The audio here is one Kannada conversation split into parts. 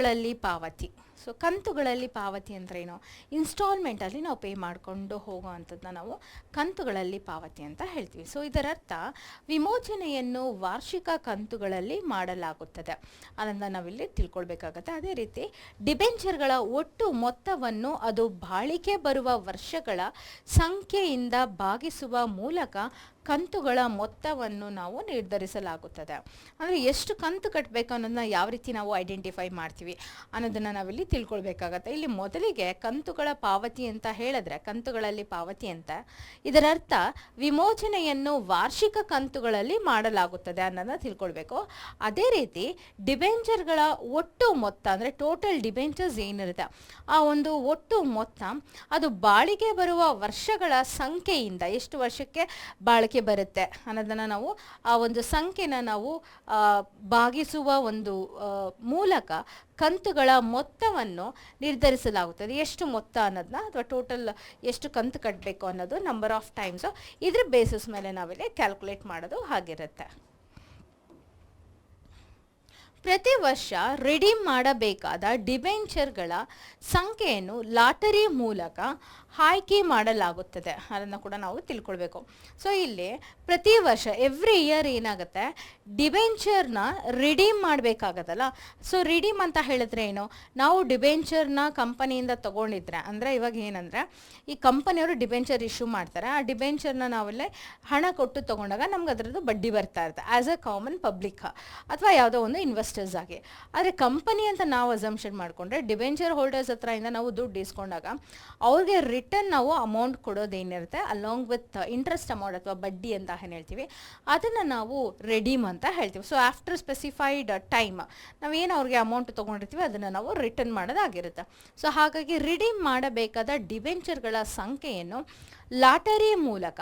ಕಂತುಗಳಲ್ಲಿ ಪಾವತಿ. ಸೊ ಕಂತುಗಳಲ್ಲಿ ಪಾವತಿ ಅಂದ್ರೇನು? ಇನ್ಸ್ಟಾಲ್ಮೆಂಟಲ್ಲಿ ನಾವು ಪೇ ಮಾಡಿಕೊಂಡು ಹೋಗುವಂಥದ್ದನ್ನ ನಾವು ಕಂತುಗಳಲ್ಲಿ ಪಾವತಿ ಅಂತ ಹೇಳ್ತೀವಿ. ಸೊ ಇದರರ್ಥ ವಿಮೋಚನೆಯನ್ನು ವಾರ್ಷಿಕ ಕಂತುಗಳಲ್ಲಿ ಮಾಡಲಾಗುತ್ತದೆ ಅದನ್ನು ನಾವಿಲ್ಲಿ ತಿಳ್ಕೊಳ್ಬೇಕಾಗತ್ತೆ. ಅದೇ ರೀತಿ ಡಿಬೆಂಚರ್ಗಳ ಒಟ್ಟು ಮೊತ್ತವನ್ನು ಅದು ಬಾಳಿಕೆ ಬರುವ ವರ್ಷಗಳ ಸಂಖ್ಯೆಯಿಂದ ಭಾಗಿಸುವ ಮೂಲಕ ಕಂತುಗಳ ಮೊತ್ತವನ್ನು ನಾವು ನಿರ್ಧರಿಸಲಾಗುತ್ತದೆ. ಅಂದರೆ ಎಷ್ಟು ಕಂತು ಕಟ್ಟಬೇಕು ಅನ್ನೋದನ್ನ ಯಾವ ರೀತಿ ನಾವು ಐಡೆಂಟಿಫೈ ಮಾಡ್ತೀವಿ ಅನ್ನೋದನ್ನು ನಾವಿಲ್ಲಿ ತಿಳ್ಕೊಳ್ಬೇಕಾಗತ್ತೆ. ಇಲ್ಲಿ ಮೊದಲಿಗೆ ಕಂತುಗಳ ಪಾವತಿ ಅಂತ ಹೇಳಿದ್ರೆ, ಕಂತುಗಳಲ್ಲಿ ಪಾವತಿ ಅಂತ ಇದರರ್ಥ ವಿಮೋಚನೆಯನ್ನು ವಾರ್ಷಿಕ ಕಂತುಗಳಲ್ಲಿ ಮಾಡಲಾಗುತ್ತದೆ ಅನ್ನೋದನ್ನ ತಿಳ್ಕೊಳ್ಬೇಕು. ಅದೇ ರೀತಿ ಡಿಬೆಂಚರ್ಗಳ ಒಟ್ಟು ಮೊತ್ತ ಅಂದರೆ ಟೋಟಲ್ ಡಿಬೆಂಚರ್ಸ್ ಏನಿರುತ್ತೆ ಆ ಒಂದು ಒಟ್ಟು ಮೊತ್ತ ಅದು ಬಾಳಿಕೆ ಬರುವ ವರ್ಷಗಳ ಸಂಖ್ಯೆಯಿಂದ ಎಷ್ಟು ವರ್ಷಕ್ಕೆ ಬಾಳಿಕೆ ಬರುತ್ತೆ ಅನ್ನೋದನ್ನು ನಾವು ಆ ಒಂದು ಸಂಖ್ಯೆನ ನಾವು ಭಾಗಿಸುವ ಒಂದು ಮೂಲಕ ಕಂತುಗಳ ಮೊತ್ತವನ್ನು ನಿರ್ಧರಿಸಲಾಗುತ್ತದೆ. ಎಷ್ಟು ಮೊತ್ತ ಅನ್ನೋದನ್ನ ಅಥವಾ ಟೋಟಲ್ ಎಷ್ಟು ಕಂತು ಕಟ್ಟಬೇಕು ಅನ್ನೋದು ನಂಬರ್ ಆಫ್ ಟೈಮ್ಸು ಇದ್ರ ಬೇಸಿಸ್ ಮೇಲೆ ನಾವಿಲ್ಲಿ ಕ್ಯಾಲ್ಕುಲೇಟ್ ಮಾಡೋದು ಹಾಗಿರುತ್ತೆ. ಪ್ರತಿ ವರ್ಷ ರಿಡೀಮ್ ಮಾಡಬೇಕಾದ ಡಿಬೆಂಚರ್ಗಳ ಸಂಖ್ಯೆಯನ್ನು ಲಾಟರಿ ಮೂಲಕ ಆಯ್ಕೆ ಮಾಡಲಾಗುತ್ತದೆ ಅದನ್ನು ಕೂಡ ನಾವು ತಿಳ್ಕೊಳ್ಬೇಕು. ಸೊ ಇಲ್ಲಿ ಪ್ರತಿ ವರ್ಷ ಎವ್ರಿ ಇಯರ್ ಏನಾಗುತ್ತೆ, ಡಿಬೆಂಚರ್ನ ರಿಡೀಮ್ ಮಾಡಬೇಕಾಗತ್ತಲ್ಲ. ಸೊ ರಿಡೀಮ್ ಅಂತ ಹೇಳಿದ್ರೆ ಏನು, ನಾವು ಡಿಬೆಂಚರ್ನ ಕಂಪನಿಯಿಂದ ತೊಗೊಂಡಿದ್ರೆ, ಅಂದರೆ ಇವಾಗ ಏನಂದರೆ ಈ ಕಂಪನಿಯವರು ಡಿಬೆಂಚರ್ ಇಶ್ಯೂ ಮಾಡ್ತಾರೆ, ಆ ಡಿಬೆಂಚರ್ನ ನಾವೆಲ್ಲ ಹಣ ಕೊಟ್ಟು ತೊಗೊಂಡಾಗ ನಮ್ಗೆ ಅದರದ್ದು ಬಡ್ಡಿ ಬರ್ತಾ ಇರುತ್ತೆ ಆ್ಯಸ್ ಅ ಕಾಮನ್ ಪಬ್ಲಿಕ್ ಅಥವಾ ಯಾವುದೋ ಒಂದು ಇನ್ವೆಸ್ಟರ್ಸ್ ಆಗಿ. ಆದರೆ ಕಂಪನಿ ಅಂತ ನಾವು ಅಸಂಪ್ಷನ್ ಮಾಡಿಕೊಂಡ್ರೆ ಡಿಬೆಂಚರ್ ಹೋಲ್ಡರ್ಸ್ ಹತ್ರದಿಂದ ನಾವು ದುಡ್ಡು ಇಸ್ಕೊಂಡಾಗ ಅವ್ರಿಗೆ ರಿಟರ್ನ್ ನಾವು ಅಮೌಂಟ್ ಕೊಡೋದೇನಿರುತ್ತೆ ಅಲಾಂಗ್ ವಿತ್ ಇಂಟ್ರೆಸ್ಟ್ ಅಮೌಂಟ್ ಅಥವಾ ಬಡ್ಡಿ ಅಂತ ಏನು ಹೇಳ್ತೀವಿ ಅದನ್ನು ನಾವು ರೆಡೀಮ್ ಅಂತ ಹೇಳ್ತೀವಿ. ಸೊ ಆಫ್ಟರ್ ಸ್ಪೆಸಿಫೈಡ್ ಟೈಮ್ ನಾವೇನು ಅವ್ರಿಗೆ ಅಮೌಂಟ್ ತೊಗೊಂಡಿರ್ತೀವಿ ಅದನ್ನು ನಾವು ರಿಟರ್ನ್ ಮಾಡೋದಾಗಿರುತ್ತೆ. ಸೊ ಹಾಗಾಗಿ ರಿಡೀಮ್ ಮಾಡಬೇಕಾದ ಡಿಬೆಂಚರ್ಗಳ ಸಂಖ್ಯೆಯನ್ನು ಲಾಟರಿ ಮೂಲಕ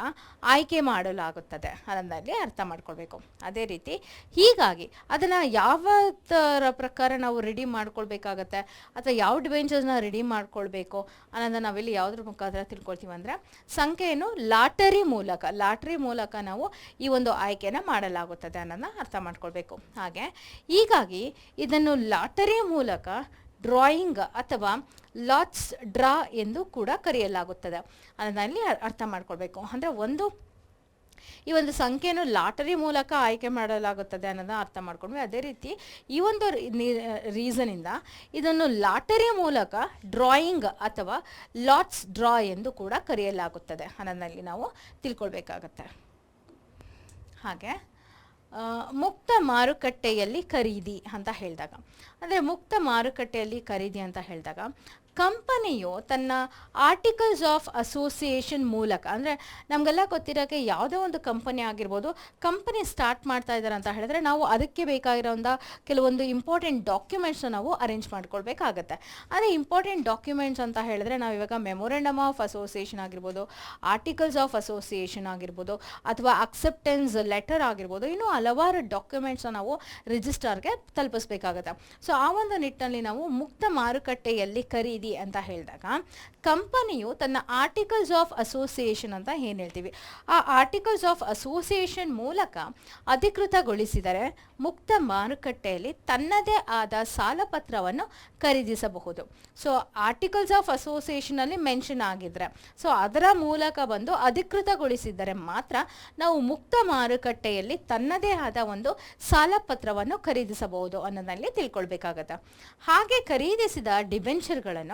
ಆಯ್ಕೆ ಮಾಡಲಾಗುತ್ತದೆ ಅದನ್ನಲ್ಲಿ ಅರ್ಥ ಮಾಡ್ಕೊಳ್ಬೇಕು. ಅದೇ ರೀತಿ ಹೀಗಾಗಿ ಅದನ್ನು ಯಾವದರ ಪ್ರಕಾರ ನಾವು ರೆಡಿ ಮಾಡ್ಕೊಳ್ಬೇಕಾಗತ್ತೆ ಅಥವಾ ಯಾವ ಡಿಬೆಂಚರ್ಸ್ನ ರೆಡಿ ಮಾಡ್ಕೊಳ್ಬೇಕು ಅನ್ನೋದನ್ನು ನಾವಿಲ್ಲಿ ಯಾವುದ್ರ ಮುಖಾಂತರ ತಿಳ್ಕೊಳ್ತೀವಿ ಅಂದರೆ ಸಂಖ್ಯೆಯನ್ನು ಲಾಟರಿ ಮೂಲಕ ನಾವು ಈ ಒಂದು ಆಯ್ಕೆನ ಮಾಡಲಾಗುತ್ತದೆ ಅನ್ನೋದನ್ನ ಅರ್ಥ ಮಾಡ್ಕೊಳ್ಬೇಕು. ಹಾಗೆ ಹೀಗಾಗಿ ಇದನ್ನು ಲಾಟರಿ ಮೂಲಕ ಡ್ರಾಯಿಂಗ್ ಅಥವಾ ಲಾಟ್ಸ್ ಡ್ರಾ ಎಂದು ಕೂಡ ಕರೆಯಲಾಗುತ್ತದೆ ಅದನ್ನಲ್ಲಿ ಅರ್ಥ ಮಾಡ್ಕೊಳ್ಬೇಕು. ಅಂದರೆ ಈ ಒಂದು ಸಂಖ್ಯೆಯನ್ನು ಲಾಟರಿ ಮೂಲಕ ಆಯ್ಕೆ ಮಾಡಲಾಗುತ್ತದೆ ಅನ್ನೋದನ್ನ ಅರ್ಥ ಮಾಡ್ಕೊಂಡ್ವಿ. ಅದೇ ರೀತಿ ಈ ಒಂದು ರೀಸನಿಂದ ಇದನ್ನು ಲಾಟರಿ ಮೂಲಕ ಡ್ರಾಯಿಂಗ್ ಅಥವಾ ಲಾಟ್ಸ್ ಡ್ರಾ ಎಂದು ಕೂಡ ಕರೆಯಲಾಗುತ್ತದೆ ಅನ್ನೋದನ್ನಲ್ಲಿ ನಾವು ತಿಳ್ಕೊಳ್ಬೇಕಾಗತ್ತೆ. ಹಾಗೆ ಮುಕ್ತ ಮಾರುಕಟ್ಟೆಯಲ್ಲಿ ಖರೀದಿ ಅಂತ ಹೇಳಿದಾಗ, ಅಂದರೆ ಮುಕ್ತ ಮಾರುಕಟ್ಟೆಯಲ್ಲಿ ಖರೀದಿ ಅಂತ ಹೇಳಿದಾಗ ಕಂಪನಿಯು ತನ್ನ ಆರ್ಟಿಕಲ್ಸ್ ಆಫ್ ಅಸೋಸಿಯೇಷನ್ ಮೂಲಕ, ಅಂದರೆ ನಮಗೆಲ್ಲ ಗೊತ್ತಿರೋಕ್ಕೆ ಯಾವುದೋ ಒಂದು ಕಂಪನಿ ಆಗಿರ್ಬೋದು, ಕಂಪನಿ ಸ್ಟಾರ್ಟ್ ಮಾಡ್ತಾ ಇದ್ದಾರೆ ಅಂತ ಹೇಳಿದ್ರೆ ನಾವು ಅದಕ್ಕೆ ಬೇಕಾಗಿರೋಂಥ ಕೆಲವೊಂದು ಇಂಪಾರ್ಟೆಂಟ್ ಡಾಕ್ಯುಮೆಂಟ್ಸ್ನ ನಾವು ಅರೇಂಜ್ ಮಾಡ್ಕೊಳ್ಬೇಕಾಗತ್ತೆ. ಅದೇ ಇಂಪಾರ್ಟೆಂಟ್ ಡಾಕ್ಯುಮೆಂಟ್ಸ್ ಅಂತ ಹೇಳಿದ್ರೆ ನಾವು ಇವಾಗ ಮೆಮೊರೆಂಡಮ್ ಆಫ್ ಅಸೋಸಿಯೇಷನ್ ಆಗಿರ್ಬೋದು, ಆರ್ಟಿಕಲ್ಸ್ ಆಫ್ ಅಸೋಸಿಯೇಷನ್ ಆಗಿರ್ಬೋದು, ಅಥವಾ ಅಕ್ಸೆಪ್ಟೆನ್ಸ್ ಲೆಟರ್ ಆಗಿರ್ಬೋದು, ಇನ್ನೂ ಹಲವಾರು ಡಾಕ್ಯುಮೆಂಟ್ಸ್ನ ನಾವು ರಿಜಿಸ್ಟರ್ಗೆ ತಲುಪಿಸ್ಬೇಕಾಗತ್ತೆ. ಸೊ ಆ ಒಂದು ನಿಟ್ಟಿನಲ್ಲಿ ನಾವು ಮುಕ್ತ ಮಾರುಕಟ್ಟೆಯಲ್ಲಿ ಖರೀದಿ ಅಂತ ಹೇಳಿದಾಗ ಕಂಪನಿಯು ತನ್ನ ಆರ್ಟಿಕಲ್ಸ್ ಆಫ್ ಅಸೋಸಿಯೇಷನ್ ಅಂತ ಏನು ಹೇಳ್ತೀವಿ ಆ ಆರ್ಟಿಕಲ್ಸ್ ಆಫ್ ಅಸೋಸಿಯೇಷನ್ ಮೂಲಕ ಅಧಿಕೃತಗೊಳಿಸಿದರೆ ಮುಕ್ತ ಮಾರುಕಟ್ಟೆಯಲ್ಲಿ ತನ್ನದೇ ಆದ ಸಾಲಪತ್ರವನ್ನು ಖರೀದಿಸಬಹುದು. ಸೊ ಆರ್ಟಿಕಲ್ಸ್ ಆಫ್ ಅಸೋಸಿಯೇಷನಲ್ಲಿ ಮೆನ್ಷನ್ ಆಗಿದ್ರೆ, ಸೊ ಅದರ ಮೂಲಕ ಬಂದು ಅಧಿಕೃತಗೊಳಿಸಿದರೆ ಮಾತ್ರ ನಾವು ಮುಕ್ತ ಮಾರುಕಟ್ಟೆಯಲ್ಲಿ ತನ್ನದೇ ಆದ ಒಂದು ಸಾಲಪತ್ರವನ್ನು ಖರೀದಿಸಬಹುದು ಅನ್ನೋದಲ್ಲಿ ತಿಳ್ಕೊಳ್ಬೇಕಾಗತ್ತೆ. ಹಾಗೆ ಖರೀದಿಸಿದ ಡಿಬೆಂಚರ್ಗಳನ್ನು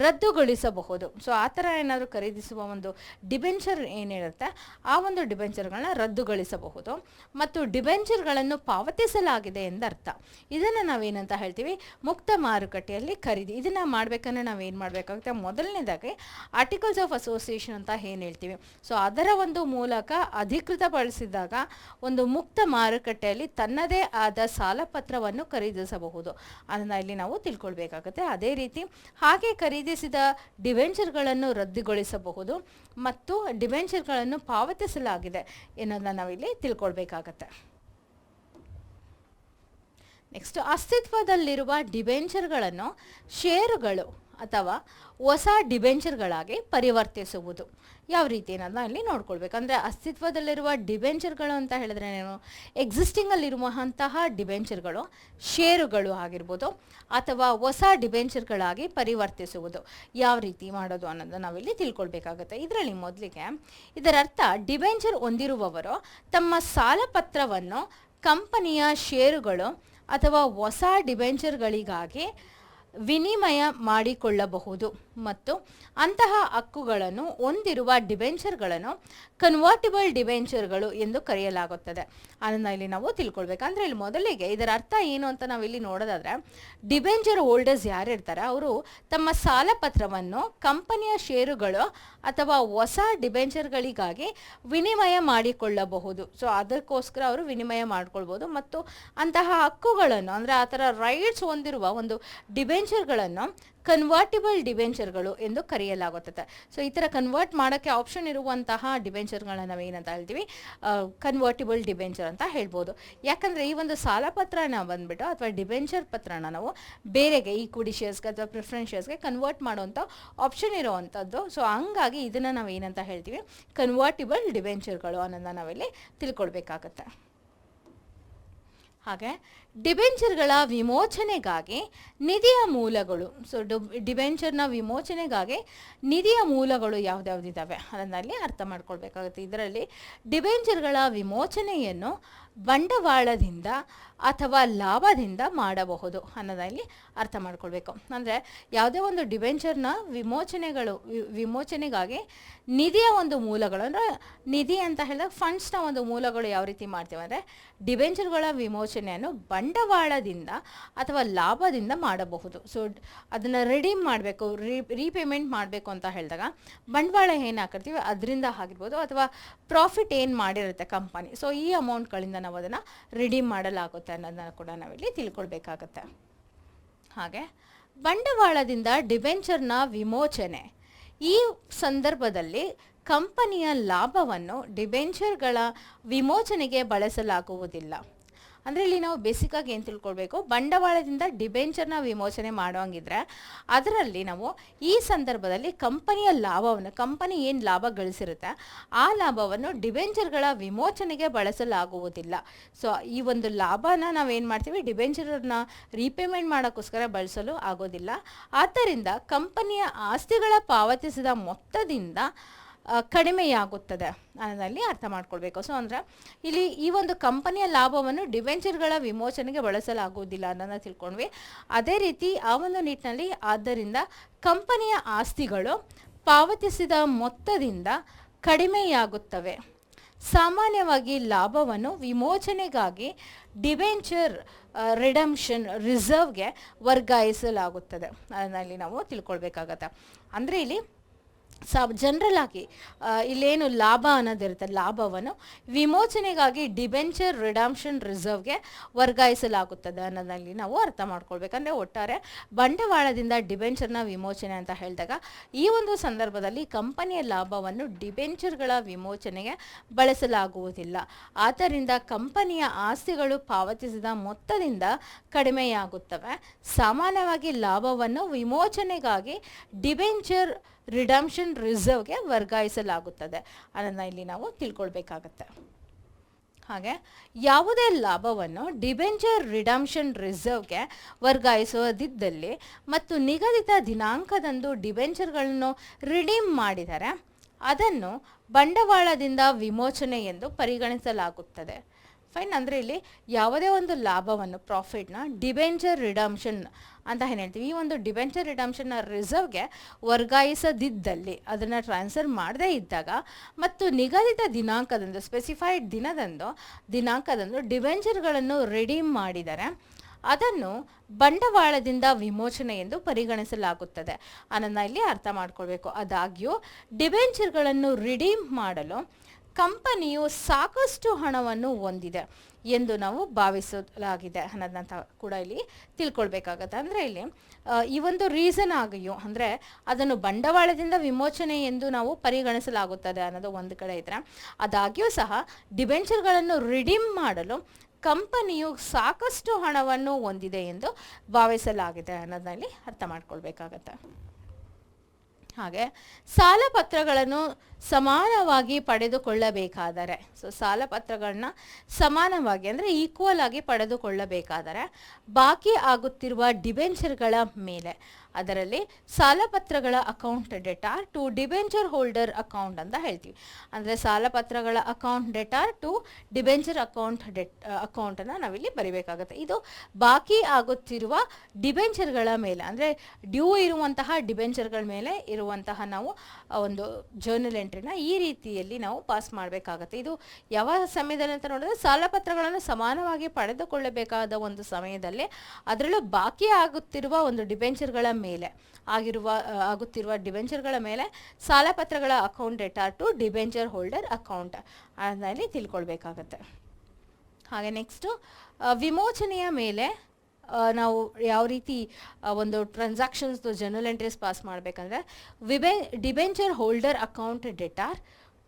ರದ್ದುಗೊಳಿಸಬಹುದು. ಸೊ ಆ ಥರ ಏನಾದರೂ ಖರೀದಿಸುವ ಒಂದು ಡಿಬೆಂಚರ್ ಏನಿರುತ್ತೆ ಆ ಒಂದು ಡಿಬೆಂಚರ್ಗಳನ್ನ ರದ್ದುಗೊಳಿಸಬಹುದು ಮತ್ತು ಡಿಬೆಂಚರ್ಗಳನ್ನು ಪಾವತಿಸಲಾಗಿದೆ ಎಂದರ್ಥ. ಇದನ್ನು ನಾವೇನಂತ ಹೇಳ್ತೀವಿ, ಮುಕ್ತ ಮಾರುಕಟ್ಟೆಯಲ್ಲಿ ಖರೀದಿ. ಇದನ್ನು ಮಾಡಬೇಕಂದ್ರೆ ನಾವೇನು ಮಾಡಬೇಕಾಗುತ್ತೆ, ಮೊದಲನೇದಾಗಿ ಆರ್ಟಿಕಲ್ಸ್ ಆಫ್ ಅಸೋಸಿಯೇಷನ್ ಅಂತ ಏನು ಹೇಳ್ತೀವಿ ಸೊ ಅದರ ಒಂದು ಮೂಲಕ ಅಧಿಕೃತಪಡಿಸಿದಾಗ ಒಂದು ಮುಕ್ತ ಮಾರುಕಟ್ಟೆಯಲ್ಲಿ ತನ್ನದೇ ಆದ ಸಾಲಪತ್ರವನ್ನು ಖರೀದಿಸಬಹುದು ಅದನ್ನು ಇಲ್ಲಿ ನಾವು ತಿಳ್ಕೊಳ್ಬೇಕಾಗುತ್ತೆ. ಅದೇ ರೀತಿ ಹಾಗೆ ಖರೀದಿಸಿದ ಡಿಬೆಂಚರ್ಗಳನ್ನು ರದ್ದುಗೊಳಿಸಬಹುದು ಮತ್ತು ಡಿಬೆಂಚರ್ಗಳನ್ನು ಪಾವತಿಸಲಾಗಿದೆ ಎನ್ನುವುದನ್ನು ನಾವಿಲ್ಲಿ ತಿಳ್ಕೊಳ್ಬೇಕಾಗತ್ತೆ. ನೆಕ್ಸ್ಟ್, ಅಸ್ತಿತ್ವದಲ್ಲಿರುವ ಡಿಬೆಂಚರ್ಗಳನ್ನು ಷೇರುಗಳು ಅಥವಾ ಹೊಸ ಡಿಬೆಂಚರ್ಗಳಾಗಿ ಪರಿವರ್ತಿಸುವುದು. ಯಾವ ರೀತಿ ಅನ್ನೋದನ್ನ ಇಲ್ಲಿ ನೋಡ್ಕೊಳ್ಬೇಕು. ಅಂದರೆ ಅಸ್ತಿತ್ವದಲ್ಲಿರುವ ಡಿಬೆಂಚರ್ಗಳು ಅಂತ ಹೇಳಿದ್ರೆ ಏನು, ಎಕ್ಸಿಸ್ಟಿಂಗಲ್ಲಿರುವಂತಹ ಡಿಬೆಂಚರ್ಗಳು ಷೇರುಗಳು ಆಗಿರ್ಬೋದು ಅಥವಾ ಹೊಸ ಡಿಬೆಂಚರ್ಗಳಾಗಿ ಪರಿವರ್ತಿಸುವುದು ಯಾವ ರೀತಿ ಮಾಡೋದು ಅನ್ನೋದನ್ನ ನಾವಿಲ್ಲಿ ತಿಳ್ಕೊಳ್ಬೇಕಾಗುತ್ತೆ. ಇದರಲ್ಲಿ ಮೊದಲಿಗೆ ಇದರ ಅರ್ಥ, ಡಿಬೆಂಚರ್ ಹೊಂದಿರುವವರು ತಮ್ಮ ಸಾಲ ಪತ್ರವನ್ನು ಕಂಪನಿಯ ಷೇರುಗಳು ಅಥವಾ ಹೊಸ ಡಿಬೆಂಚರ್ಗಳಿಗಾಗಿ ವಿನಿಮಯ ಮಾಡಿಕೊಳ್ಳಬಹುದು ಮತ್ತು ಅಂತಹ ಹಕ್ಕುಗಳನ್ನು ಹೊಂದಿರುವ ಡಿಬೆಂಚರ್ಗಳನ್ನು ಕನ್ವರ್ಟಿಬಲ್ ಡಿಬೆಂಚರ್ಗಳು ಎಂದು ಕರೆಯಲಾಗುತ್ತದೆ. ಅದನ್ನು ಇಲ್ಲಿ ನಾವು ತಿಳ್ಕೊಳ್ಬೇಕು. ಅಂದರೆ ಇಲ್ಲಿ ಮೊದಲಿಗೆ ಇದರ ಅರ್ಥ ಏನು ಅಂತ ನಾವಿಲ್ಲಿ ನೋಡೋದಾದರೆ, ಡಿಬೆಂಚರ್ ಹೋಲ್ಡರ್ಸ್ ಯಾರಿರ್ತಾರೆ ಅವರು ತಮ್ಮ ಸಾಲ ಪತ್ರವನ್ನು ಕಂಪನಿಯ ಷೇರುಗಳು ಅಥವಾ ಹೊಸ ಡಿಬೆಂಚರ್ಗಳಿಗಾಗಿ ವಿನಿಮಯ ಮಾಡಿಕೊಳ್ಳಬಹುದು. ಸೊ ಅದಕ್ಕೋಸ್ಕರ ಅವರು ವಿನಿಮಯ ಮಾಡ್ಕೊಳ್ಬೋದು ಮತ್ತು ಅಂತಹ ಹಕ್ಕುಗಳನ್ನು ಅಂದರೆ ಆ ಥರ ರೈಟ್ಸ್ ಹೊಂದಿರುವ ಒಂದು ಡಿಬೆಂಚರ್ಗಳನ್ನು ಕನ್ವರ್ಟಿಬಲ್ ಡಿಬೆಂಚರ್ಗಳು ಎಂದು ಕರೆಯಲಾಗುತ್ತದೆ. ಸೊ ಈ ಥರ ಕನ್ವರ್ಟ್ ಮಾಡೋಕ್ಕೆ ಆಪ್ಷನ್ ಇರುವಂತಹ ಡಿಬೆಂಚರ್ಗಳನ್ನ ನಾವು ಏನಂತ ಹೇಳ್ತೀವಿ, ಕನ್ವರ್ಟಿಬಲ್ ಡಿಬೆಂಚರ್ ಅಂತ ಹೇಳ್ಬೋದು. ಯಾಕಂದರೆ ಈ ಒಂದು ಸಾಲ ಪತ್ರನ ಬಂದ್ಬಿಟ್ಟು ಅಥವಾ ಡಿಬೆಂಚರ್ ಪತ್ರನ ನಾವು ಬೇರೆಗೆ ಈಕ್ವಿಟಿ ಶೇರ್ಸ್ಗೆ ಅಥವಾ ಪ್ರಿಫರೆನ್ಸ್ ಶೇರ್ಸ್ಗೆ ಕನ್ವರ್ಟ್ ಮಾಡುವಂಥ ಆಪ್ಷನ್ ಇರುವಂಥದ್ದು. ಸೊ ಹಂಗಾಗಿ ಇದನ್ನು ನಾವು ಏನಂತ ಹೇಳ್ತೀವಿ, ಕನ್ವರ್ಟಿಬಲ್ ಡಿಬೆಂಚರ್ಗಳು ಅನ್ನೋದನ್ನ ನಾವಿಲ್ಲಿ ತಿಳ್ಕೊಳ್ಬೇಕಾಗತ್ತೆ. ಹಾಗೆ ಡಿಬೆಂಚರ್ಗಳ ವಿಮೋಚನೆಗಾಗಿ ನಿಧಿಯ ಮೂಲಗಳು, ಸೊ ಡಿಬೆಂಚರ್ನ ವಿಮೋಚನೆಗಾಗಿ ನಿಧಿಯ ಮೂಲಗಳು ಯಾವ್ದಾವುದಿದ್ದಾವೆ ಅದನ್ನಲ್ಲಿ ಅರ್ಥ ಮಾಡ್ಕೊಳ್ಬೇಕಾಗುತ್ತೆ. ಇದರಲ್ಲಿ ಡಿಬೆಂಚರ್ಗಳ ವಿಮೋಚನೆಯನ್ನು ಬಂಡವಾಳದಿಂದ ಅಥವಾ ಲಾಭದಿಂದ ಮಾಡಬಹುದು ಅನ್ನೋದಲ್ಲಿ ಅರ್ಥ ಮಾಡ್ಕೊಳ್ಬೇಕು. ಅಂದರೆ ಯಾವುದೇ ಒಂದು ಡಿಬೆಂಚರ್ನ ವಿಮೋಚನೆಗಾಗಿ ನಿಧಿಯ ಒಂದು ಮೂಲಗಳು, ಅಂದರೆ ನಿಧಿ ಅಂತ ಹೇಳಿದಾಗ ಫಂಡ್ಸ್ನ ಒಂದು ಮೂಲಗಳು ಯಾವ ರೀತಿ ಮಾಡ್ತೀವಿ ಅಂದರೆ ಡಿಬೆಂಚರ್ಗಳ ವಿಮೋಚನೆಯನ್ನು ಬಂಡವಾಳದಿಂದ ಅಥವಾ ಲಾಭದಿಂದ ಮಾಡಬಹುದು. ಸೊ ಅದನ್ನು ರಿಡೀಮ್ ಮಾಡಬೇಕು, ರೀಪೇಮೆಂಟ್ ಮಾಡಬೇಕು ಅಂತ ಹೇಳಿದಾಗ ಬಂಡವಾಳ ಏನು ಹಾಕಿರ್ತೀವಿ ಅದರಿಂದ ಆಗಿರ್ಬೋದು ಅಥವಾ ಪ್ರಾಫಿಟ್ ಏನು ಮಾಡಿರುತ್ತೆ ಕಂಪನಿ, ಸೊ ಈ ಅಮೌಂಟ್ಗಳಿಂದ ನಾವು ಅದನ್ನು ರಿಡೀಮ್ ಮಾಡಲಾಗುತ್ತೆ ಅನ್ನೋದನ್ನ ಕೂಡ ನಾವಿಲ್ಲಿ ತಿಳ್ಕೊಳ್ಬೇಕಾಗತ್ತೆ. ಹಾಗೆ ಬಂಡವಾಳದಿಂದ ಡಿಬೆಂಚರ್ನ ವಿಮೋಚನೆ, ಈ ಸಂದರ್ಭದಲ್ಲಿ ಕಂಪನಿಯ ಲಾಭವನ್ನು ಡಿಬೆಂಚರ್ಗಳ ವಿಮೋಚನೆಗೆ ಬಳಸಲಾಗುವುದಿಲ್ಲ. ಅಂದರೆ ಇಲ್ಲಿ ನಾವು ಬೇಸಿಕ್ಕಾಗಿ ಏನು ತಿಳ್ಕೊಳ್ಬೇಕು, ಬಂಡವಾಳದಿಂದ ಡಿಬೆಂಚರ್ನ ವಿಮೋಚನೆ ಮಾಡೋಂಗಿದ್ರೆ ಅದರಲ್ಲಿ ನಾವು ಈ ಸಂದರ್ಭದಲ್ಲಿ ಕಂಪನಿಯ ಲಾಭವನ್ನು, ಕಂಪನಿ ಏನು ಲಾಭ ಗಳಿಸಿರುತ್ತೆ ಆ ಲಾಭವನ್ನು ಡಿಬೆಂಚರ್ಗಳ ವಿಮೋಚನೆಗೆ ಬಳಸಲಾಗುವುದಿಲ್ಲ. ಸೊ ಈ ಒಂದು ಲಾಭನ ನಾವೇನು ಮಾಡ್ತೀವಿ, ಡಿಬೆಂಚರ್ನ ರೀಪೇಮೆಂಟ್ ಮಾಡೋಕ್ಕೋಸ್ಕರ ಬಳಸಲು ಆಗೋದಿಲ್ಲ. ಆದ್ದರಿಂದ ಕಂಪನಿಯ ಆಸ್ತಿಗಳ ಪಾವತಿಸಿದ ಮೊತ್ತದಿಂದ ಕಡಿಮೆಯಾಗುತ್ತದೆ ಅನ್ನೋದಲ್ಲಿ ಅರ್ಥ ಮಾಡ್ಕೊಳ್ಬೇಕು. ಸೊ ಅಂದರೆ ಇಲ್ಲಿ ಈ ಒಂದು ಕಂಪನಿಯ ಲಾಭವನ್ನು ಡಿಬೆಂಚರ್ಗಳ ವಿಮೋಚನೆಗೆ ಬಳಸಲಾಗುವುದಿಲ್ಲ ಅನ್ನೋದನ್ನ ತಿಳ್ಕೊಂಡ್ವಿ. ಅದೇ ರೀತಿ ಆ ಒಂದು ನಿಟ್ಟಿನಲ್ಲಿ ಆದ್ದರಿಂದ ಕಂಪನಿಯ ಆಸ್ತಿಗಳು ಪಾವತಿಸಿದ ಮೊತ್ತದಿಂದ ಕಡಿಮೆಯಾಗುತ್ತವೆ. ಸಾಮಾನ್ಯವಾಗಿ ಲಾಭವನ್ನು ವಿಮೋಚನೆಗಾಗಿ ಡಿಬೆಂಚರ್ ರಿಡಂಪ್ಷನ್ ರಿಸರ್ವ್ಗೆ ವರ್ಗಾಯಿಸಲಾಗುತ್ತದೆ ಅದನ್ನಲ್ಲಿ ನಾವು ತಿಳ್ಕೊಳ್ಬೇಕಾಗತ್ತೆ. ಅಂದರೆ ಇಲ್ಲಿ ಜನರಲ್ ಆಗಿ ಇಲ್ಲೇನು ಲಾಭ ಅನ್ನೋದಿರುತ್ತೆ, ಲಾಭವನ್ನು ವಿಮೋಚನೆಗಾಗಿ ಡಿಬೆಂಚರ್ ರಿಡಂಪ್ಷನ್ ರಿಸರ್ವ್ಗೆ ವರ್ಗಾಯಿಸಲಾಗುತ್ತದೆ ಅನ್ನೋದಲ್ಲಿ ನಾವು ಅರ್ಥ ಮಾಡ್ಕೊಳ್ಬೇಕಂದ್ರೆ ಒಟ್ಟಾರೆ ಬಂಡವಾಳದಿಂದ ಡಿಬೆಂಚರ್ನ ವಿಮೋಚನೆ ಅಂತ ಹೇಳಿದಾಗ ಈ ಒಂದು ಸಂದರ್ಭದಲ್ಲಿ ಕಂಪನಿಯ ಲಾಭವನ್ನು ಡಿಬೆಂಚರ್ಗಳ ವಿಮೋಚನೆಗೆ ಬಳಸಲಾಗುವುದಿಲ್ಲ. ಆದ್ದರಿಂದ ಕಂಪನಿಯ ಆಸ್ತಿಗಳು ಪಾವತಿಸಿದ ಮೊತ್ತದಿಂದ ಕಡಿಮೆಯಾಗುತ್ತವೆ. ಸಾಮಾನ್ಯವಾಗಿ ಲಾಭವನ್ನು ವಿಮೋಚನೆಗಾಗಿ ಡಿಬೆಂಚರ್ ರಿಡಂಪ್ಷನ್ ರಿಸರ್ವ್ಗೆ ವರ್ಗಾಯಿಸಲಾಗುತ್ತದೆ ಅನ್ನೋದನ್ನ ಇಲ್ಲಿ ನಾವು ತಿಳ್ಕೊಳ್ಬೇಕಾಗತ್ತೆ. ಹಾಗೆ ಯಾವುದೇ ಲಾಭವನ್ನು ಡಿಬೆಂಚರ್ ರಿಡಂಪ್ಷನ್ ರಿಸರ್ವ್ಗೆ ವರ್ಗಾಯಿಸುವುದಿದ್ದಲ್ಲಿ ಮತ್ತು ನಿಗದಿತ ದಿನಾಂಕದಂದು ಡಿಬೆಂಚರ್ಗಳನ್ನು ರಿಡೀಮ್ ಮಾಡಿದರೆ ಅದನ್ನು ಬಂಡವಾಳದಿಂದ ವಿಮೋಚನೆ ಎಂದು ಪರಿಗಣಿಸಲಾಗುತ್ತದೆ. ಫೈನ್. ಅಂದರೆ ಇಲ್ಲಿ ಯಾವುದೇ ಒಂದು ಲಾಭವನ್ನು, ಪ್ರಾಫಿಟ್ನ ಡಿಬೆಂಚರ್ ರಿಡಂಪ್ಷನ್ ಅಂತ ಏನು ಹೇಳ್ತೀವಿ, ಈ ಒಂದು ಡಿಬೆಂಚರ್ ರಿಡಂಪ್ಷನ್ನ ರಿಸರ್ವ್ಗೆ ವರ್ಗಾಯಿಸದಿದ್ದಲ್ಲಿ, ಅದನ್ನು ಟ್ರಾನ್ಸ್ಫರ್ ಮಾಡದೇ ಇದ್ದಾಗ ಮತ್ತು ನಿಗದಿತ ದಿನಾಂಕದಂದು, ಸ್ಪೆಸಿಫೈಡ್ ದಿನಾಂಕದಂದು ಡಿಬೆಂಚರ್ಗಳನ್ನು ರಿಡೀಮ್ ಮಾಡಿದರೆ ಅದನ್ನು ಬಂಡವಾಳದಿಂದ ವಿಮೋಚನೆ ಎಂದು ಪರಿಗಣಿಸಲಾಗುತ್ತದೆ ಅನ್ನೋದನ್ನ ಇಲ್ಲಿ ಅರ್ಥ ಮಾಡ್ಕೊಳ್ಬೇಕು. ಆದಾಗ್ಯೂ ಡಿಬೆಂಚರ್ಗಳನ್ನು ರಿಡೀಮ್ ಮಾಡಲು ಕಂಪನಿಯು ಸಾಕಷ್ಟು ಹಣವನ್ನು ಹೊಂದಿದೆ ಎಂದು ನಾವು ಭಾವಿಸಲಾಗಿದೆ ಅನ್ನೋದಂತ ಕೂಡ ಇಲ್ಲಿ ತಿಳ್ಕೊಳ್ಬೇಕಾಗತ್ತೆ. ಅಂದರೆ ಇಲ್ಲಿ ಈ ಒಂದು ರೀಸನ್ ಆಗಿಯೂ ಅಂದರೆ ಅದನ್ನು ಬಂಡವಾಳದಿಂದ ವಿಮೋಚನೆ ಎಂದು ನಾವು ಪರಿಗಣಿಸಲಾಗುತ್ತದೆ ಅನ್ನೋದು ಒಂದು ಕಡೆ ಇದ್ದರೆ, ಆದಾಗ್ಯೂ ಸಹ ಡಿಬೆಂಚರ್ಗಳನ್ನು ರಿಡೀಮ್ ಮಾಡಲು ಕಂಪನಿಯು ಸಾಕಷ್ಟು ಹಣವನ್ನು ಹೊಂದಿದೆ ಎಂದು ಭಾವಿಸಲಾಗಿದೆ ಅನ್ನೋದನ್ನ ಇಲ್ಲಿ ಅರ್ಥ ಮಾಡ್ಕೊಳ್ಬೇಕಾಗತ್ತೆ. ಹಾಗೆ ಸಾಲ ಪತ್ರಗಳನ್ನು ಸಮಾನವಾಗಿ ಪಡೆದುಕೊಳ್ಳಬೇಕಾದರೆ, ಸೊ ಸಾಲ ಪತ್ರಗಳನ್ನ ಸಮಾನವಾಗಿ ಅಂದರೆ ಈಕ್ವಲ್ ಆಗಿ ಪಡೆದುಕೊಳ್ಳಬೇಕಾದರೆ ಬಾಕಿ ಆಗುತ್ತಿರುವ ಡಿಬೆಂಚರ್ಗಳ ಮೇಲೆ, ಅದರಲ್ಲಿ ಸಾಲಪತ್ರಗಳ account debtor to debenture holder account ಅಂತ ಹೇಳ್ತೀವಿ. ಅಂದರೆ ಸಾಲಪತ್ರಗಳ ಅಕೌಂಟ್ ಡೆಟಾರ್ ಟು ಡಿಬೆಂಚರ್ ಅಕೌಂಟನ್ನು ನಾವಿಲ್ಲಿ ಬರಿಬೇಕಾಗುತ್ತೆ. ಇದು ಬಾಕಿ ಆಗುತ್ತಿರುವ ಡಿಬೆಂಚರ್ಗಳ ಮೇಲೆ, ಅಂದರೆ ಡ್ಯೂ ಇರುವಂತಹ ಡಿಬೆಂಚರ್ಗಳ ಮೇಲೆ ಇರುವಂತಹ ನಾವು ಒಂದು ಜರ್ನಲ್ ಎಂಟ್ರಿನ ಈ ರೀತಿಯಲ್ಲಿ ನಾವು ಪಾಸ್ ಮಾಡಬೇಕಾಗತ್ತೆ. ಇದು ಯಾವ ಸಮಯದಲ್ಲಿ ಅಂತ ನೋಡಿದ್ರೆ ಸಾಲಪತ್ರಗಳನ್ನು ಸಮಾನವಾಗಿ ಪಡೆದುಕೊಳ್ಳಬೇಕಾದ ಒಂದು ಸಮಯದಲ್ಲಿ ಅದರಲ್ಲೂ ಬಾಕಿ ಆಗುತ್ತಿರುವ ಒಂದು ಡಿಬೆಂಚರ್ಗಳ ಮೇಲೆ ಆಗುತ್ತಿರುವ ಡಿಬೆಂಚರ್ಗಳ ಮೇಲೆ ಸಾಲಪತ್ರಗಳ account debtor to debenture holder account ಅದರಲ್ಲಿ ತಿಳ್ಕೊಳ್ಬೇಕಾಗತ್ತೆ. ಹಾಗೆ ನೆಕ್ಸ್ಟು ವಿಮೋಚನೆಯ ಮೇಲೆ ನಾವು ಯಾವ ರೀತಿ ಒಂದು ಟ್ರಾನ್ಸಾಕ್ಷನ್ಸ್ದು ಜರ್ನಲ್ ಎಂಟ್ರೀಸ್ ಪಾಸ್ ಮಾಡಬೇಕಂದ್ರೆ debenture holder account debtor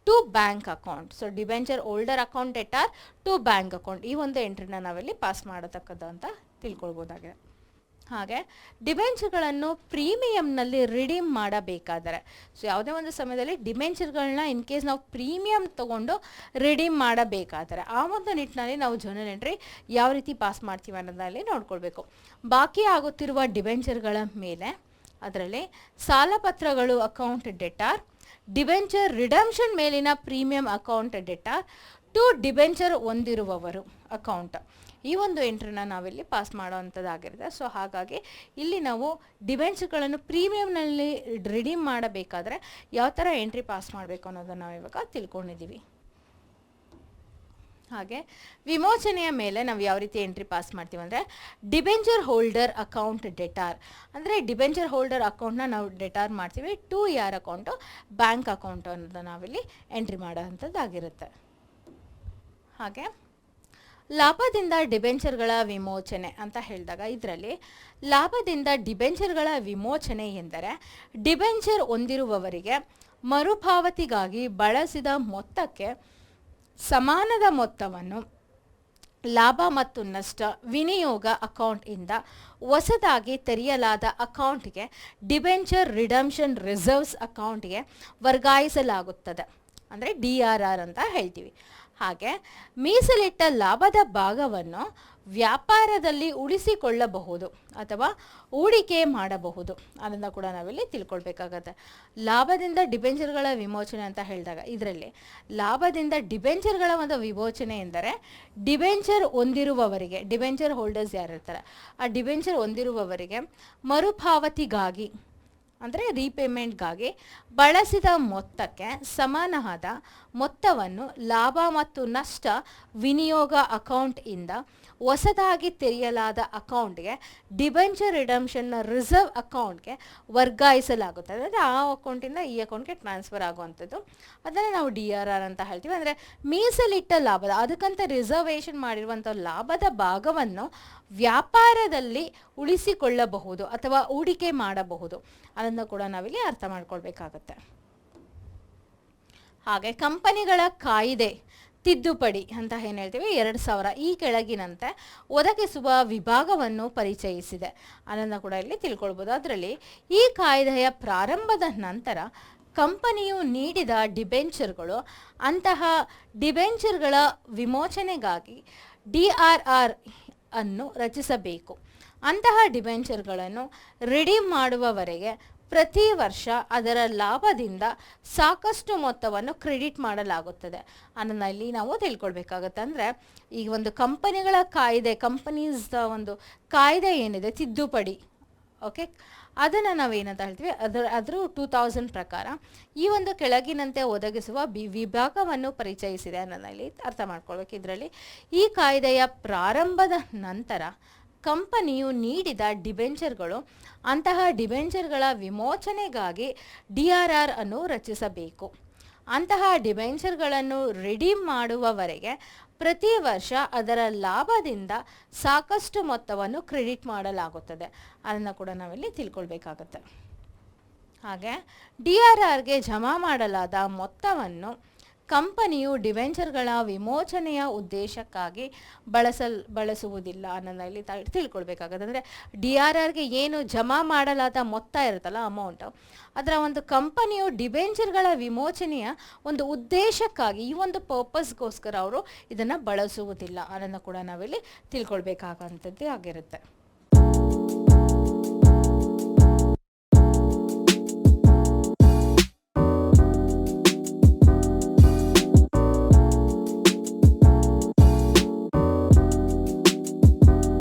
to bank account. So debenture holder account debtor to bank account, ಈ ಒಂದು ಎಂಟ್ರಿನ ನಾವಿಲ್ಲಿ ಪಾಸ್ ಮಾಡತಕ್ಕದ್ದು ಅಂತ ತಿಳ್ಕೊಳ್ಬೋದಾಗಿದೆ. ಹಾಗೆ ಡಿಬೆಂಚರ್ಗಳನ್ನು ಪ್ರೀಮಿಯಂನಲ್ಲಿ ರಿಡೀಮ್ ಮಾಡಬೇಕಾದರೆ, ಸೊ ಯಾವುದೇ ಒಂದು ಸಮಯದಲ್ಲಿ ಡಿಬೆಂಚರ್ಗಳನ್ನ ಇನ್ ಕೇಸ್ ನಾವು ಪ್ರೀಮಿಯಂ ತಗೊಂಡು ರಿಡೀಮ್ ಮಾಡಬೇಕಾದರೆ ಆ ಒಂದು ನಿಟ್ಟಿನಲ್ಲಿ ನಾವು ಜರ್ನಲ್ ಎಂಟ್ರಿ ಯಾವ ರೀತಿ ಪಾಸ್ ಮಾಡ್ತೀವಿ ಅನ್ನೋದ್ರಲ್ಲಿ ನೋಡ್ಕೊಳ್ಬೇಕು. ಬಾಕಿ ಆಗುತ್ತಿರುವ ಡಿಬೆಂಚರ್ಗಳ ಮೇಲೆ ಅದರಲ್ಲಿ ಸಾಲಪತ್ರಗಳು ಅಕೌಂಟ್ ಡೆಟಾರ್, ಡಿಬೆಂಚರ್ ರಿಡಂಪ್ಷನ್ ಮೇಲಿನ premium account debtor to debenture ಹೊಂದಿರುವವರು ಅಕೌಂಟ್, ಈ ಒಂದು ಎಂಟ್ರಿನ ನಾವಿಲ್ಲಿ ಪಾಸ್ ಮಾಡೋವಂಥದ್ದಾಗಿರುತ್ತೆ. ಸೊ ಹಾಗಾಗಿ ಇಲ್ಲಿ ನಾವು ಡಿಬೆಂಚರ್ಗಳನ್ನು ಪ್ರೀಮಿಯಂನಲ್ಲಿ ರಿಡೀಮ್ ಮಾಡಬೇಕಾದ್ರೆ ಯಾವ ಥರ ಎಂಟ್ರಿ ಪಾಸ್ ಮಾಡಬೇಕು ಅನ್ನೋದನ್ನು ನಾವು ಇವಾಗ ತಿಳ್ಕೊಂಡಿದ್ದೀವಿ. ಹಾಗೆ ವಿಮೋಚನೆಯ ಮೇಲೆ ನಾವು ಯಾವ ರೀತಿ ಎಂಟ್ರಿ ಪಾಸ್ ಮಾಡ್ತೀವಿ ಅಂದರೆ ಡಿಬೆಂಚರ್ ಹೋಲ್ಡರ್ ಅಕೌಂಟ್ ಡೆಟಾರ್, ಅಂದರೆ ಡಿಬೆಂಚರ್ ಹೋಲ್ಡರ್ ಅಕೌಂಟ್ನ ನಾವು ಡೆಟಾರ್ ಮಾಡ್ತೀವಿ ಟು ಯಾರ್ ಅಕೌಂಟು, ಬ್ಯಾಂಕ್ ಅಕೌಂಟು ಅನ್ನೋದನ್ನು ನಾವಿಲ್ಲಿ ಎಂಟ್ರಿ ಮಾಡೋವಂಥದ್ದಾಗಿರುತ್ತೆ. ಹಾಗೆ ಲಾಭದಿಂದ ಡಿಬೆಂಚರ್ಗಳ ವಿಮೋಚನೆ ಅಂತ ಹೇಳಿದಾಗ ಇದರಲ್ಲಿ ಲಾಭದಿಂದ ಡಿಬೆಂಚರ್ಗಳ ವಿಮೋಚನೆ ಎಂದರೆ ಡಿಬೆಂಚರ್ ಹೊಂದಿರುವವರಿಗೆ ಮರುಪಾವತಿಗಾಗಿ ಬಳಸಿದ ಮೊತ್ತಕ್ಕೆ ಸಮಾನದ ಮೊತ್ತವನ್ನು ಲಾಭ ಮತ್ತು ನಷ್ಟ ವಿನಿಯೋಗ ಅಕೌಂಟ್ ಇಂದ ಹೊಸದಾಗಿ ತೆರೆಯಲಾದ ಅಕೌಂಟ್ಗೆ ಡಿಬೆಂಚರ್ ರಿಡಂಪ್ಷನ್ ರಿಸರ್ವ್ಸ್ ಅಕೌಂಟ್ಗೆ ವರ್ಗಾಯಿಸಲಾಗುತ್ತದೆ, ಅಂದರೆ DRR ಅಂತ ಹೇಳ್ತೀವಿ. ಹಾಗೆ ಮೀಸಲಿಟ್ಟ ಲಾಭದ ಭಾಗವನ್ನು ವ್ಯಾಪಾರದಲ್ಲಿ ಉಳಿಸಿಕೊಳ್ಳಬಹುದು ಅಥವಾ ಹೂಡಿಕೆ ಮಾಡಬಹುದು ಅದನ್ನು ಕೂಡ ನಾವಿಲ್ಲಿ ತಿಳ್ಕೊಳ್ಬೇಕಾಗತ್ತೆ. ಲಾಭದಿಂದ ಡಿಬೆಂಚರ್ಗಳ ವಿಮೋಚನೆ ಅಂತ ಹೇಳಿದಾಗ ಇದರಲ್ಲಿ ಲಾಭದಿಂದ ಡಿಬೆಂಚರ್ಗಳ ಒಂದು ವಿಮೋಚನೆ ಎಂದರೆ ಡಿಬೆಂಚರ್ ಹೊಂದಿರುವವರಿಗೆ, ಡಿಬೆಂಚರ್ ಹೋಲ್ಡರ್ಸ್ ಯಾರು ಇರ್ತಾರೆ ಆ ಡಿಬೆಂಚರ್ ಹೊಂದಿರುವವರಿಗೆ ಮರುಪಾವತಿಗಾಗಿ ಅಂದರೆ ರೀಪೇಮೆಂಟ್ಗಾಗಿ ಬಳಸಿದ ಮೊತ್ತಕ್ಕೆ ಸಮಾನವಾದ ಮೊತ್ತವನ್ನು ಲಾಭ ಮತ್ತು ನಷ್ಟ ವಿನಿಯೋಗ ಅಕೌಂಟ್ ಇಂದ ಹೊಸದಾಗಿ ತೆರೆಯಲಾದ ಅಕೌಂಟ್ಗೆ ಡಿಬೆಂಚರ್ ರಿಡಂಪ್ಷನ್ನ ರಿಸರ್ವ್ ಅಕೌಂಟ್ಗೆ ವರ್ಗಾಯಿಸಲಾಗುತ್ತದೆ. ಅಂದರೆ ಆ ಅಕೌಂಟಿಂದ ಈ ಅಕೌಂಟ್ಗೆ ಟ್ರಾನ್ಸ್ಫರ್ ಆಗುವಂಥದ್ದು ಅದನ್ನು ನಾವು DRR ಅಂತ ಹೇಳ್ತೀವಿ. ಅಂದರೆ ಮೀಸಲಿಟ್ಟ ಲಾಭದ ಅದಕ್ಕಂತ ರಿಸರ್ವೇಷನ್ ಮಾಡಿರುವಂಥ ಲಾಭದ ಭಾಗವನ್ನು ವ್ಯಾಪಾರದಲ್ಲಿ ಉಳಿಸಿಕೊಳ್ಳಬಹುದು ಅಥವಾ ಹೂಡಿಕೆ ಮಾಡಬಹುದು ಅದನ್ನು ಕೂಡ ನಾವಿಲ್ಲಿ ಅರ್ಥ ಮಾಡ್ಕೊಳ್ಬೇಕಾಗತ್ತೆ. ಹಾಗೆ ಕಂಪನಿಗಳ ಕಾಯ್ದೆ ತಿದ್ದುಪಡಿ ಅಂತ ಏನು ಹೇಳ್ತೀವಿ 2000 ಈ ಕೆಳಗಿನಂತೆ ಒದಗಿಸುವ ವಿಭಾಗವನ್ನು ಪರಿಚಯಿಸಿದೆ ಅದನ್ನು ಕೂಡ ಇಲ್ಲಿ ತಿಳ್ಕೊಳ್ಬೋದು. ಅದರಲ್ಲಿ ಈ ಕಾಯ್ದೆಯ ಪ್ರಾರಂಭದ ನಂತರ ಕಂಪನಿಯು ನೀಡಿದ ಡಿಬೆಂಚರ್ಗಳು ಅಂತಹ ಡಿಬೆಂಚರ್ಗಳ ವಿಮೋಚನೆಗಾಗಿ DRR ಅನ್ನು ರಚಿಸಬೇಕು. ಅಂತಹ ಡಿಬೆಂಚರ್ಗಳನ್ನು ರಿಡೀಮ್ ಮಾಡುವವರೆಗೆ ಪ್ರತಿ ವರ್ಷ ಅದರ ಲಾಭದಿಂದ ಸಾಕಷ್ಟು ಮೊತ್ತವನ್ನು ಕ್ರೆಡಿಟ್ ಮಾಡಲಾಗುತ್ತದೆ ಅನ್ನೋದನ್ನ ಇಲ್ಲಿ ನಾವು ತಿಳ್ಕೊಳ್ಬೇಕಾಗತ್ತೆ. ಅಂದರೆ ಈಗ ಒಂದು ಕಂಪನಿಗಳ ಕಾಯ್ದೆ, ಕಂಪನೀಸ್ ಒಂದು ಕಾಯ್ದೆ ಏನಿದೆ ತಿದ್ದುಪಡಿ, ಓಕೆ, ಅದನ್ನು ನಾವೇನಂತ ಹೇಳ್ತೀವಿ ಅದ್ರ 2000 ಪ್ರಕಾರ ಈ ಒಂದು ಕೆಳಗಿನಂತೆ ಒದಗಿಸುವ ವಿಭಾಗವನ್ನು ಪರಿಚಯಿಸಿದೆ ಅನ್ನೋದನ್ನ ಇಲ್ಲಿ ಅರ್ಥ ಮಾಡ್ಕೊಳ್ಬೇಕು. ಇದರಲ್ಲಿ ಈ ಕಾಯ್ದೆಯ ಪ್ರಾರಂಭದ ನಂತರ ಕಂಪನಿಯು ನೀಡಿದ ಡಿಬೆಂಚರ್ಗಳು ಅಂತಹ ಡಿಬೆಂಚರ್ಗಳ ವಿಮೋಚನೆಗಾಗಿ DRR ಅನ್ನು ರಚಿಸಬೇಕು. ಅಂತಹ ಡಿಬೆಂಚರ್ಗಳನ್ನು ರಿಡೀಮ್ ಮಾಡುವವರೆಗೆ ಪ್ರತಿ ವರ್ಷ ಅದರ ಲಾಭದಿಂದ ಸಾಕಷ್ಟು ಮೊತ್ತವನ್ನು ಕ್ರೆಡಿಟ್ ಮಾಡಲಾಗುತ್ತದೆ ಅದನ್ನು ಕೂಡ ನಾವಿಲ್ಲಿ ತಿಳ್ಕೊಳ್ಬೇಕಾಗತ್ತೆ. ಹಾಗೆ DRRಗೆ ಜಮಾ ಮಾಡಲಾದ ಮೊತ್ತವನ್ನು ಕಂಪನಿಯು ಡಿವೆಂಚರ್ಗಳ ವಿಮೋಚನೆಯ ಉದ್ದೇಶಕ್ಕಾಗಿ ಬಳಸುವುದಿಲ್ಲ ಅನ್ನೋದನ್ನ ಇಲ್ಲಿ ತಿಳ್ಕೊಳ್ಬೇಕಾಗುತ್ತೆ. ಅಂದರೆ DRRಗೆ ಏನು ಜಮಾ ಮಾಡಲಾದ ಮೊತ್ತ ಇರುತ್ತಲ್ಲ, ಅಮೌಂಟ್, ಅದರ ಒಂದು ಕಂಪನಿಯು ಡಿಬೆಂಚರ್ಗಳ ವಿಮೋಚನೆಯ ಒಂದು ಉದ್ದೇಶಕ್ಕಾಗಿ, ಈ ಒಂದು ಪರ್ಪಸ್ಗೋಸ್ಕರ ಅವರು ಇದನ್ನು ಬಳಸುವುದಿಲ್ಲ ಅನ್ನೋದನ್ನ ಕೂಡ ನಾವಿಲ್ಲಿ ತಿಳ್ಕೊಳ್ಬೇಕಾಗಂಥದ್ದು ಆಗಿರುತ್ತೆ.